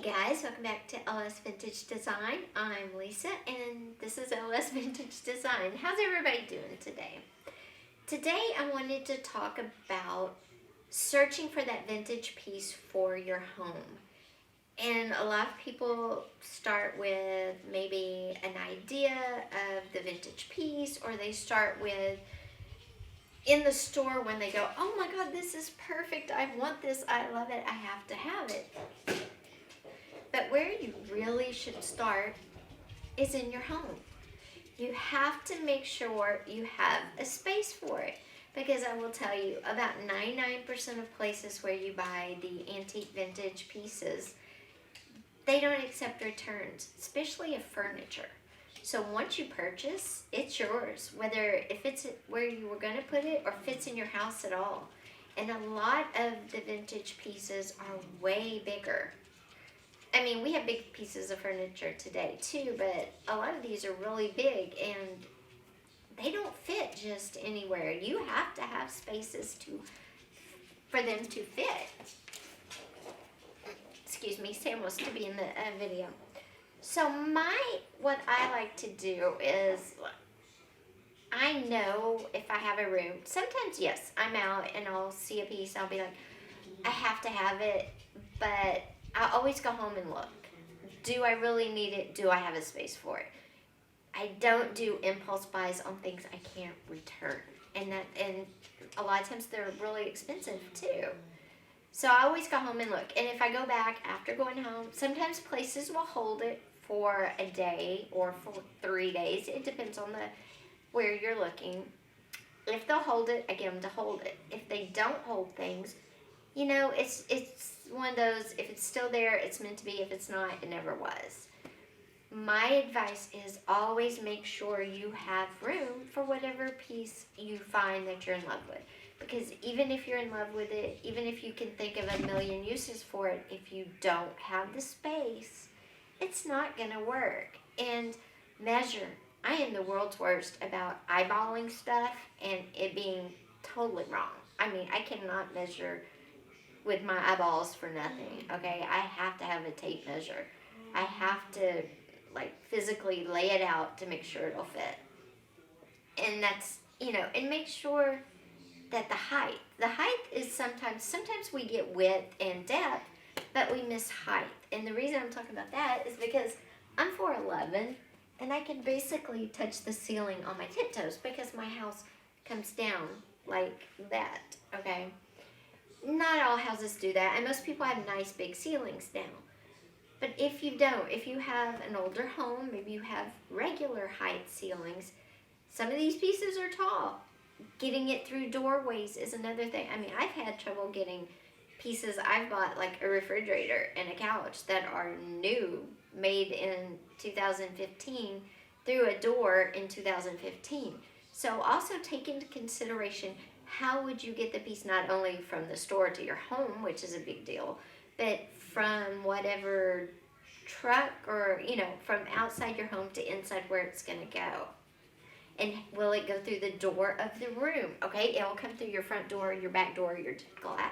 Hey guys, welcome back to LS Vintage Design. I'm Lisa and this is LS Vintage Design. How's everybody doing today? Today I wanted to talk about searching for that vintage piece for your home. And a lot of people start with maybe an idea of the vintage piece, or they start with in the store when they go, oh my god, this is perfect, I want this, I love it, I have to have it. But where you really should start is in your home. You have to make sure you have a space for it. Because I will tell you, about 99% of places where you buy the antique vintage pieces, they don't accept returns, especially of furniture. So once you purchase, it's yours, whether if it's where you were going to put it or fits in your house at all. And a lot of the vintage pieces are way bigger. I mean, we have big pieces of furniture today too, but a lot of these are really big and they don't fit just anywhere. You have to have spaces for them to fit. Excuse me, Sam wants to be in the video. So what I like to do is, I know if I have a room, sometimes yes, I'm out and I'll see a piece, I'll be like, I have to have it, but I always go home and look. Do I really need it? Do I have a space for it? I don't do impulse buys on things I can't return. And a lot of times they're really expensive too. So I always go home and look. And if I go back after going home, sometimes places will hold it for a day or for 3 days. It depends on where you're looking. If they'll hold it, I get them to hold it. If they don't hold things, you know, it's one of those, if it's still there, it's meant to be. If it's not, it never was. My advice is always make sure you have room for whatever piece you find that you're in love with. Because even if you're in love with it, even if you can think of a million uses for it, if you don't have the space, it's not going to work. And measure. I am the world's worst about eyeballing stuff and it being totally wrong. I mean, I cannot measure with my eyeballs for nothing, okay? I have to have a tape measure. I have to, physically lay it out to make sure it'll fit. And that's, and make sure that the height is sometimes we get width and depth, but we miss height. And the reason I'm talking about that is because I'm 4'11", and I can basically touch the ceiling on my tiptoes because my house comes down like that, okay? Not all houses do that, and most people have nice big ceilings now. But if you don't, if you have an older home, maybe you have regular height ceilings, some of these pieces are tall. Getting it through doorways is another thing. I mean, I've had trouble getting pieces I've bought, like a refrigerator and a couch that are new, made in 2015, through a door in 2015. So also take into consideration, how would you get the piece not only from the store to your home, which is a big deal, but from whatever truck or, from outside your home to inside where it's going to go. And will it go through the door of the room? Okay, it'll come through your front door, your back door, your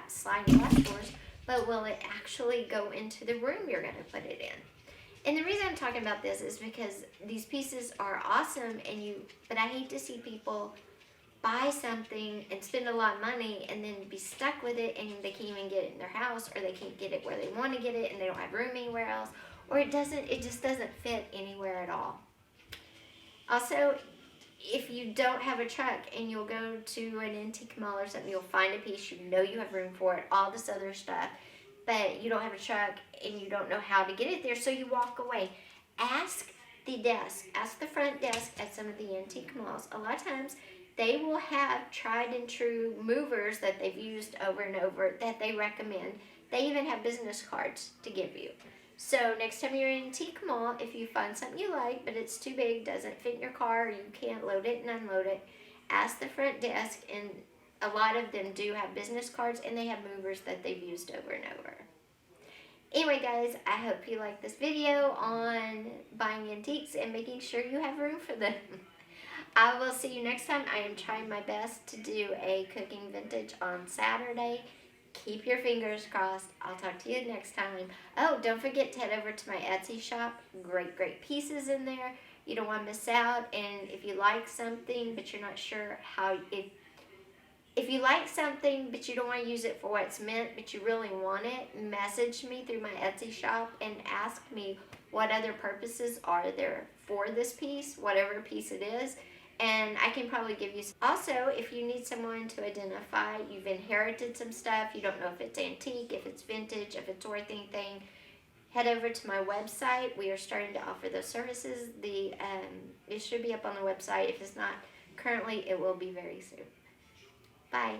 sliding glass doors, but will it actually go into the room you're going to put it in? And the reason I'm talking about this is because these pieces are awesome, but I hate to see people buy something and spend a lot of money and then be stuck with it and they can't even get it in their house, or they can't get it where they want to get it and they don't have room anywhere else, or it just doesn't fit anywhere at all. Also, if you don't have a truck and you'll go to an antique mall or something, you'll find a piece, you have room for it, all this other stuff, but you don't have a truck and you don't know how to get it there, so you walk away. Ask the front desk at some of the antique malls. A lot of times they will have tried and true movers that they've used over and over that they recommend. They even have business cards to give you. So next time you're in an antique mall, if you find something you like, but it's too big, doesn't fit in your car, you can't load it and unload it, ask the front desk, and a lot of them do have business cards, and they have movers that they've used over and over. Anyway, guys, I hope you like this video on buying antiques and making sure you have room for them. I will see you next time. I am trying my best to do a cooking vintage on Saturday. keep your fingers crossed. I'll talk to you next time. Oh, don't forget to head over to my Etsy shop. Great pieces in there. You don't want to miss out. And if you like something but you're not sure how, if you like something but you don't want to use it for what it's meant but you really want it, message me through my Etsy shop and ask me what other purposes are there for this piece, whatever piece it is, and I can probably give you. Also, if you need someone to identify, you've inherited some stuff, you don't know if it's antique, if it's vintage, if it's worth anything, head over to my website. We are starting to offer those services. It should be up on the website. If it's not currently, it will be very soon. Bye.